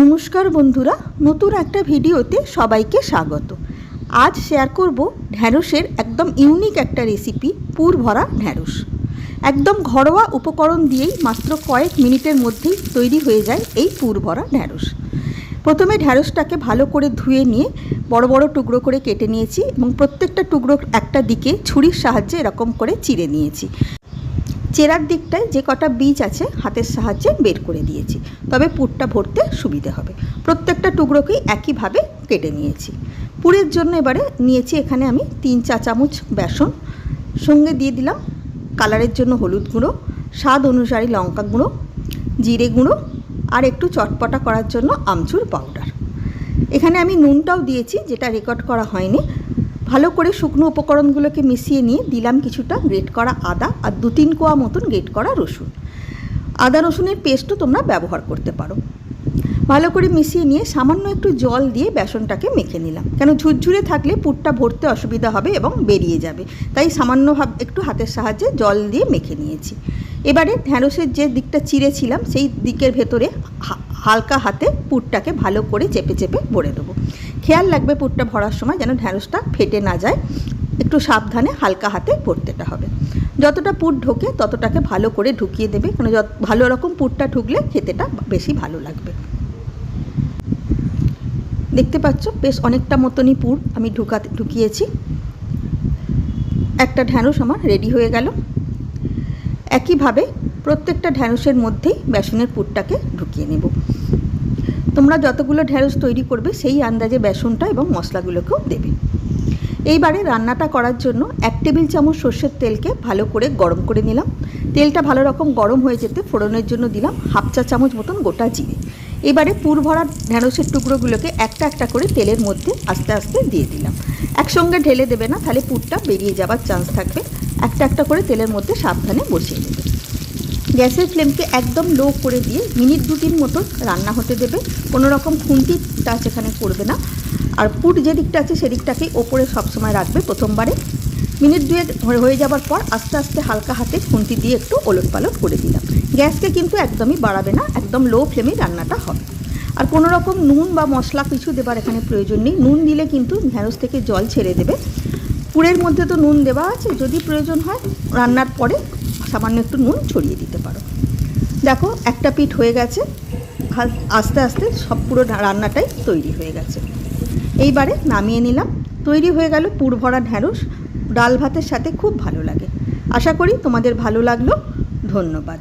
নমস্কার বন্ধুরা, নতুন একটা ভিডিওতে সবাইকে স্বাগত। আজ শেয়ার করব ঢ্যাঁড়সের একদম ইউনিক একটা রেসিপি, পুর ভরা ঢ্যাঁড়স। একদম ঘরোয়া উপকরণ দিয়েই মাত্র কয়েক মিনিটের মধ্যেই তৈরি হয়ে যায় এই পুর ভরা ঢ্যাঁড়স। প্রথমে ঢ্যাঁড়সটাকে ভালো করে ধুয়ে নিয়ে বড় বড় টুকরো করে কেটে নিয়েছি এবং প্রত্যেকটা টুকরো একটা দিকে ছুরির সাহায্যে এরকম করে চিড়ে নিয়েছি। চেরার দিকটায় যে কটা বীজ আছে হাতের সাহায্যে বের করে দিয়েছি, তবে পুরটা ভরতে সুবিধে হবে। প্রত্যেকটা টুকরোকেই একইভাবে কেটে নিয়েছি। পুরের জন্য এবারে নিয়েছি এখানে আমি 3 চা চামচ বেসন, সঙ্গে দিয়ে দিলাম কালারের জন্য হলুদ গুঁড়ো, স্বাদ অনুসারে লঙ্কা গুঁড়ো, জিরে গুঁড়ো আর একটু চটপটা করার জন্য আমচুর পাউডার। এখানে আমি নুনটাও দিয়েছি, যেটা রেকর্ড করা হয়নি। ভালো করে শুকনো উপকরণগুলোকে মিশিয়ে নিয়ে দিলাম কিছুটা গ্রেট করা আদা আর 2-3 কোয়া মতন গ্রেট করা রসুন। আদা রসুনের পেস্টও তোমরা ব্যবহার করতে পারো। ভালো করে মিশিয়ে নিয়ে সামান্য একটু জল দিয়ে বেসনটাকে মেখে নিলাম, কেন ঝুরঝুরে থাকলে পুরটা ভরতে অসুবিধা হবে এবং বেরিয়ে যাবে, তাই সামান্যভাবে একটু হাতের সাহায্যে জল দিয়ে মেখে নিয়েছি। এবারে ঢ্যাঁড়সের যে দিকটা চিড়েছিলাম সেই দিকের ভেতরে হালকা হাতে পুরটাকে ভালো করে চেপে চেপে ভরে দেবো। খেয়াল রাখবে পুরটা ভরার সময় যেন ঢ্যাঁড়সটা ফেটে না যায়, একটু সাবধানে হালকা হাতে ভরতেটা হবে। যতটা পুর ঢোকে ততটাকে ভালো করে ঢুকিয়ে দেবে, কারণ ভালো রকম পুরটা ঢুকলে খেতেটা বেশি ভালো লাগবে। দেখতে পাচ্ছ বেশ অনেকটা মতনই পুর আমি ঢুকিয়েছি। একটা ঢ্যাঁড়স আমার রেডি হয়ে গেল। একইভাবে প্রত্যেকটা ঢ্যাঁড়সের মধ্যেই বেসনের পুরটাকে ঢুকিয়ে নেব। তোমরা যতগুলো ঢ্যাঁড়স তৈরি করবে সেই আন্দাজে বেসনটা এবং মশলাগুলোকেও দেবে। এইবারে রান্নাটা করার জন্য 1 টেবিল চামচ সর্ষের তেলকে ভালো করে গরম করে নিলাম। তেলটা ভালো রকম গরম হয়ে যেতে ফোড়নের জন্য দিলাম 1/2 চা চামচ মতন গোটা জিরে। এবারে পুর ভরা ঢ্যাঁড়সের টুকরোগুলোকে একটা একটা করে তেলের মধ্যে আস্তে আস্তে দিয়ে দিলাম। একসঙ্গে ঢেলে দেবে না, তাহলে পুরটা বেরিয়ে যাওয়ার চান্স থাকবে। একটা একটা করে তেলের মধ্যে সাবধানে বসিয়ে দেবে। গ্যাসের ফ্লেমকে একদম লো করে দিয়ে মিনিট 2-3 মতো রান্না হতে দেবে। কোনো রকম খুন্তির টাচ এখানে করবে না। আর পুর যে দিকটা আছে সেদিকটাকেই ওপরে সবসময় রাখবে প্রথমবারে। মিনিট 2 হয়ে যাবার পর আস্তে আস্তে হালকা হাতে খুন্তি দিয়ে একটু ওলট পালট করে দিলাম। গ্যাসকে কিন্তু একদমই বাড়াবে না, একদম লো ফ্লেমে রান্নাটা হবে। আর কোনো রকম নুন বা মশলা কিছু দেবার এখানে প্রয়োজন নেই। নুন দিলে কিন্তু ঢ্যাঁড়স থেকে জল ছেড়ে দেবে। পুরের মধ্যে তো নুন দেওয়া আছে, যদি প্রয়োজন হয় রান্নার পরে সামান্য একটু নুন ছড়িয়ে দিতে পারো। দেখো একটা পিঠ হয়ে গেছে, আস্তে আস্তে সব পুরো রান্নাটাই তৈরি হয়ে গেছে। এইবারে নামিয়ে নিলাম। তৈরি হয়ে গেল পুর ভরা ঢ্যাঁড়স। ডাল ভাতের সাথে খুব ভালো লাগে। আশা করি তোমাদের ভালো লাগলো। ধন্যবাদ।